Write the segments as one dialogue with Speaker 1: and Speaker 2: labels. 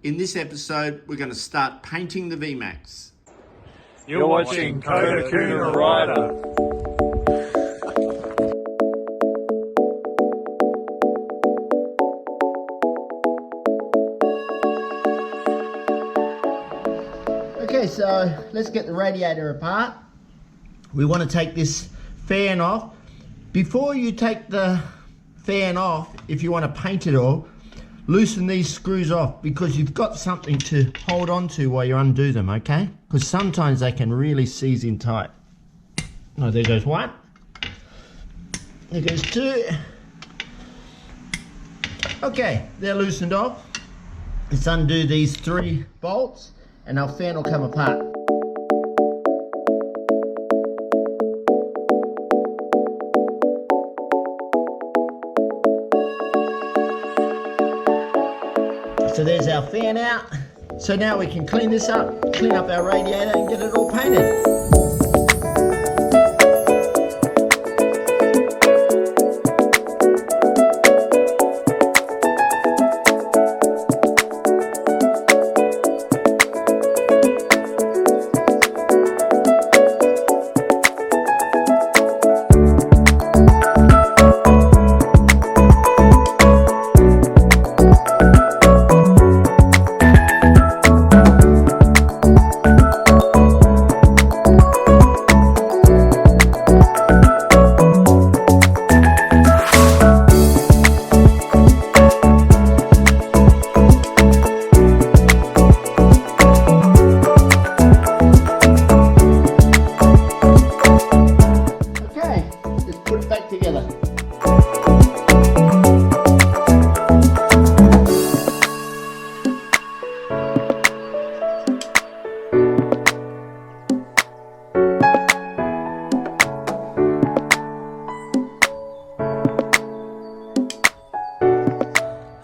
Speaker 1: In this episode, we're going to start painting the Vmax.
Speaker 2: You're watching Kodakuna Rider.
Speaker 3: Okay, so let's get the radiator apart. We want to take this fan off. Before you take the fan off, if you want to paint it all, loosen these screws off because you've got something to hold on to while you undo them, okay? Because sometimes they can really seize in tight. Oh, there goes one. There goes two. Okay, they're loosened off. Let's undo these 3 bolts and our fan will come apart. So there's our fan out. So now we can clean this up, clean up our radiator and get it all painted.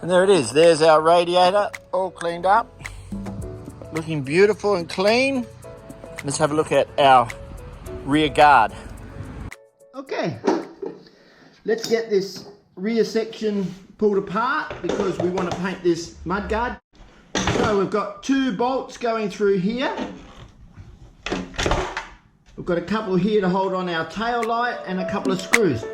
Speaker 3: And there it is, there's our radiator all cleaned up, looking beautiful and clean. Let's have a look at our rear guard. Okay, let's get this rear section pulled apart because we want to paint this mud guard. So we've got 2 bolts going through here. We've got a couple here to hold on our tail light and a couple of screws.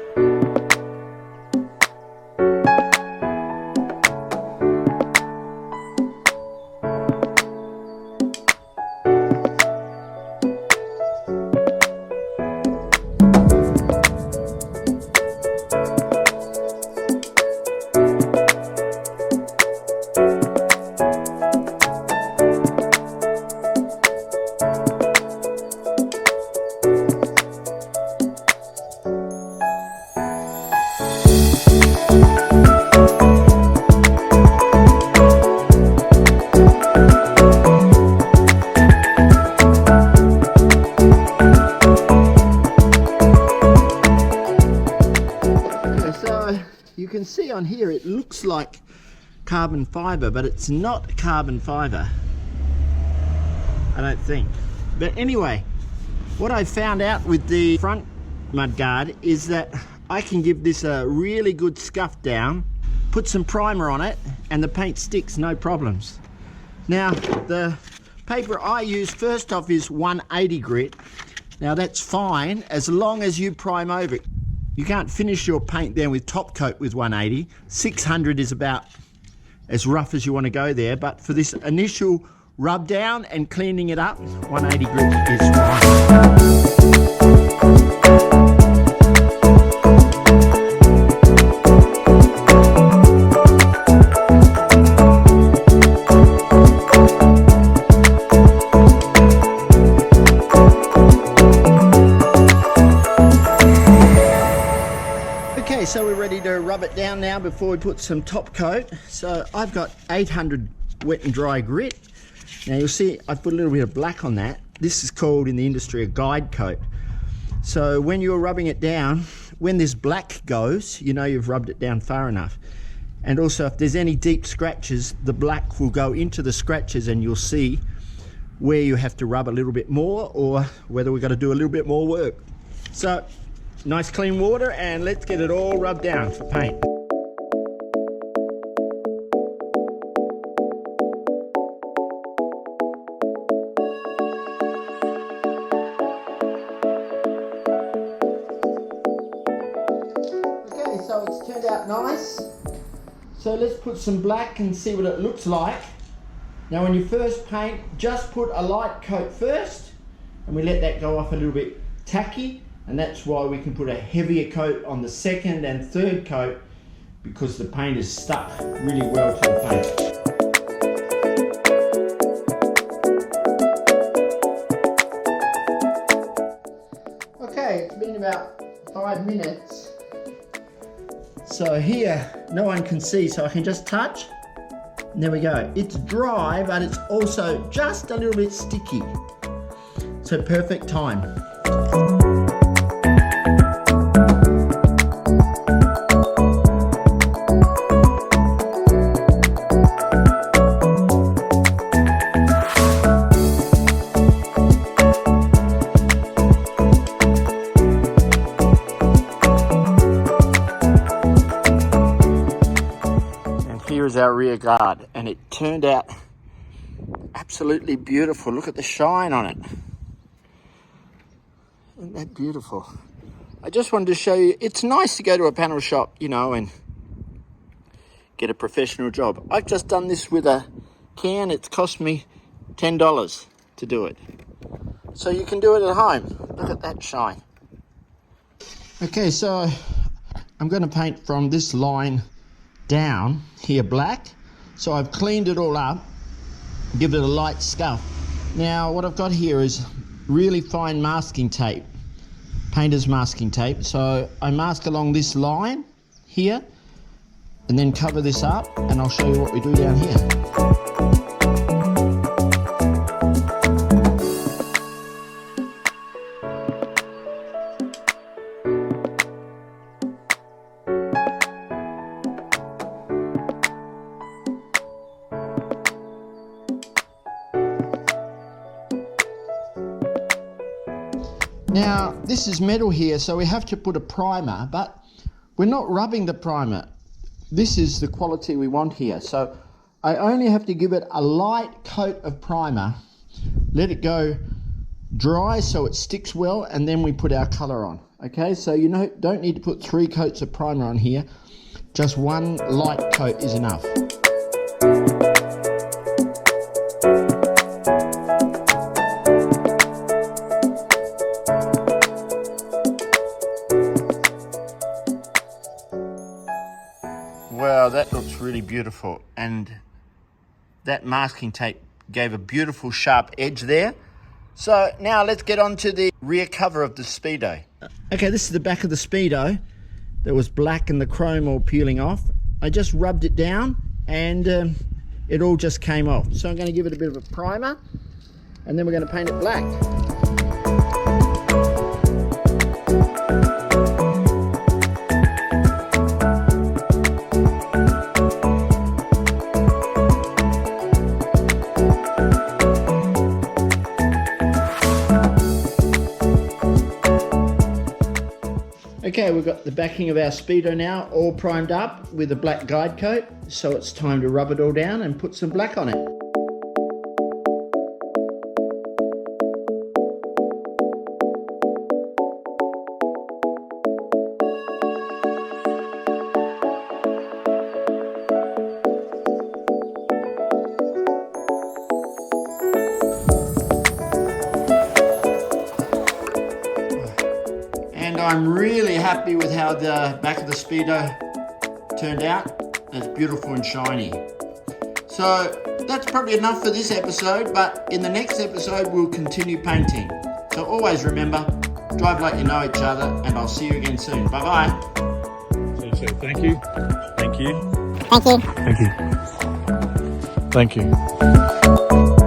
Speaker 3: You can see on here it looks like carbon fibre, but it's not carbon fibre, I don't think. But anyway, what I found out with the front mudguard is that I can give this a really good scuff down, put some primer on it, and the paint sticks no problems. Now the paper I use first off is 180 grit. Now that's fine as long as you prime over it. You can't finish your paint then with top coat with 180. 600 is about as rough as you want to go there, but for this initial rub down and cleaning it up, 180 grit is fine. So we're ready to rub it down now before we put some top coat. So I've got 800 wet and dry grit. Now you'll see I've put a little bit of black on that. This is called in the industry a guide coat. So when you're rubbing it down, when this black goes, you know you've rubbed it down far enough. And also if there's any deep scratches, the black will go into the scratches and you'll see where you have to rub a little bit more or whether we've got to do a little bit more work. So nice clean water and let's get it all rubbed down for paint. turned out nice. So let's put some black and see what it looks like. Now when you first paint, just put a light coat first, and we let that go off a little bit tacky, and that's why we can put a heavier coat on the second and third coat, because the paint is stuck really well to the paint. Okay, it's been about 5 minutes. So here, no one can see, so I can just touch. And there we go. It's dry, but it's also just a little bit sticky. So perfect time. Here's our rear guard, and it turned out absolutely beautiful. Look at the shine on it. Isn't that beautiful? I just wanted to show you, it's nice to go to a panel shop, you know, and get a professional job. I've just done this with a can. It's cost me $10 to do it. So you can do it at home. Look at that shine. Okay, so I'm going to paint from this line down here black. So I've cleaned it all up, give it a light scuff. Now what I've got here is really fine masking tape, painter's masking tape. So I mask along this line here and then cover this up, and I'll show you what we do down here. Now this is metal here, so we have to put a primer, but we're not rubbing the primer. This is the quality we want here. So I only have to give it a light coat of primer, let it go dry so it sticks well, and then we put our color on. Okay, so you don't need to put 3 coats of primer on here. Just 1 light coat is enough. Wow, that looks really beautiful, and that masking tape gave a beautiful sharp edge there. So now let's get on to the rear cover of the Speedo. Okay, this is the back of the Speedo that was black and the chrome all peeling off. I just rubbed it down and it all just came off. So I'm going to give it a bit of a primer, and then we're going to paint it black. Okay, we've got the backing of our Speedo now all primed up with a black guide coat, so it's time to rub it all down and put some black on it. And I'm really happy with how the back of the Speedo turned out. It's beautiful and shiny. So that's probably enough for this episode, but in the next episode we'll continue painting. So always remember, drive like you know each other, and I'll see you again soon. Bye bye.
Speaker 2: So you say thank you. Thank you.
Speaker 4: Thank you.
Speaker 2: Thank you. Thank you.